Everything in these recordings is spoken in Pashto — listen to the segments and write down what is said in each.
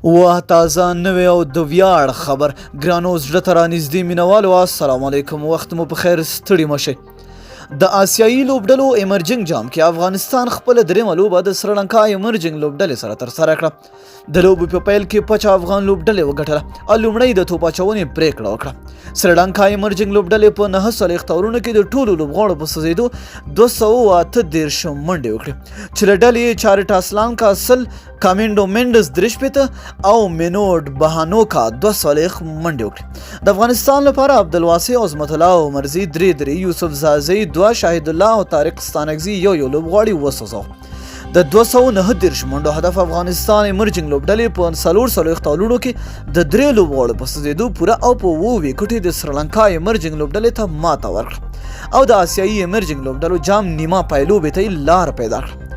واه تازه نوی او د ویاړ خبر ګرانو زړه ته رانږدې مینوالو السلام علیکم وخت مو په خیر ستړي مه شئ د آسیایي لوبډلو ایمرجنګ جام کې افغانستان خپله دریمه لوبه د سریلانکا ایمرجنګ لوبډلې سره ترسره کړه د لوبې په پیل کې 5 افغان لوبډلې وګټله او لومړی د توپ اچونې پرېکړه وکړه سریلانکا ایمرجنګ لوبډلې په 9 تورونو کې د ټولو لوبغاړو په سوځېدو 238 منډې وکړې چې له ډلې چارټا اسلانکا 10 کامینډو منډس 3 او مینوډ بهانوکا 2 منډې وکړې د افغانستان لپاره عبدالواسع عظمت الله عمرزي 3 یوسف زازي 2 شاهد الله او طارق ستانکزي یو لوبغاړی وسوځاو د 239 منډو هدف افغانستان ایمرجنګ لوبډلې په 4 تورونو کې د 3 لوبغاړو په سوځېدو پوره او په 7 وکټې د سریلانکا ایمرجنګ لوبډلې ته ماته ورکړه او د آسیایي ایمرجنګ لوبډلو جام نیمه پایلوبې ته لار پیدا کړه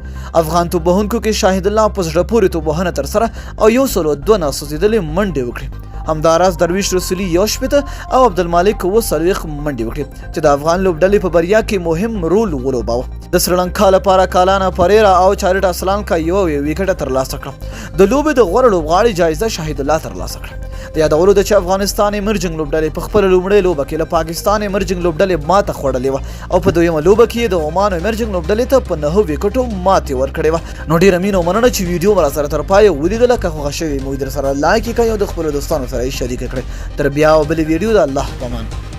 افغان توپ وهونکو کې شاهد الله په زړه پورې توپ وهنه ترسره او 102 ناسوځېدلې منډې وکړې همداراز درویش رسولي 1 او عبدالمالک 40 منډې وکړې چې د افغان لوبډلې په بریا کې مهم رول ولوباوه د سریلانکا لپاره کالانا پریرا او چارټا اسلانکا یو وکټه ترلاسه کړه د لوبې د غوره لوبغاړي جایزه شاهد الله ترلاسه کړه د یادولو ده چې افغانستان ایمرجنګ لوبډلې په خپله لومړۍ لوبه کې له پاکستان ایمرجنګ لوبډلې ماته خوړلې وه او په دویمه لوبه کې د عمان ایمرجنګ لوبډلې ته په 9 وکټو ماتې ورکړې وه نو ډېره مینه او مننه چې ویډیو مو راسره تر پایه ولیدله که خوښه شوې مو در سره لایک یې کړئ او د خپلو دوستانو سره یې شریکه کړئ تر بیا او بلې ویډیو د الله په امان